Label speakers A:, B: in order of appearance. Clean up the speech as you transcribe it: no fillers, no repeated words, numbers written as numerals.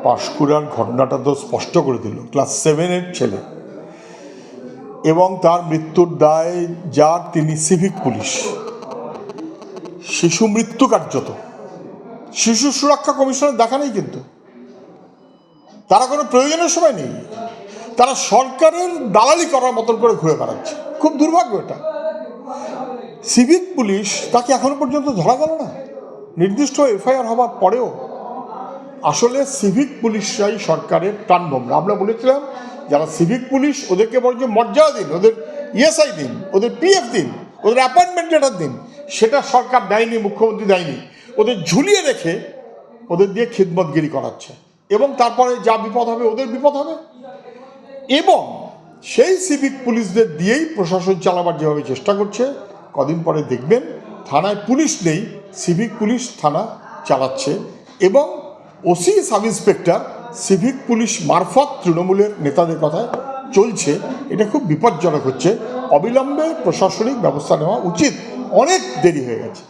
A: পাঁশকুড়ার ঘটনাটা তো স্পষ্ট করে দিল। ক্লাস 7-এর ছেলে এবং তার মৃত্যুর দায় যার, তিনি সিভিক পুলিশ। শিশু মৃত্যু কার্যত শিশু সুরক্ষা কমিশনের দেখা নেই, কিন্তু তারা কোনো প্রয়োজনের সময় নেই, তারা সরকারের দালালি করার মতন করে ঘুরে বেড়াচ্ছে। খুব দুর্ভাগ্য এটা। সিভিক পুলিশ, তাকে এখনো পর্যন্ত ধরা গেল না, নির্দিষ্ট এফআইআর হবার পরেও। আসলে সিভিক পুলিশরাই সরকারের প্রাণভোমরা। আমরা বলেছিলাম যারা সিভিক পুলিশ, ওদেরকে বরঞ্চ মর্যাদা দিন, ওদের ইএসআই দিন, ওদের পিএফ দিন, ওদের অ্যাপয়েন্টমেন্ট লেটার দিন। সেটা সরকার দেয়নি, মুখ্যমন্ত্রী দেয়নি। ওদের ঝুলিয়ে রেখে ওদের দিয়ে খিদমতগিরি করাচ্ছে, এবং তারপরে যা বিপদ হবে ওদের বিপদ হবে। এবং সেই সিভিক পুলিশদের দিয়েই প্রশাসন চালাবার যেভাবে চেষ্টা করছে, কদিন পরে দেখবেন থানায় পুলিশ নেই, সিভিক পুলিশ থানা চালাচ্ছে। এবং OC, sub inspector civic police মারফত তৃণমূলের নেতাদের কথায় চলছে। এটা খুব বিপজ্জনক হচ্ছে। অবিলম্বে প্রশাসনিক ব্যবস্থা নেওয়া উচিত, অনেক দেরি হয়ে গেছে।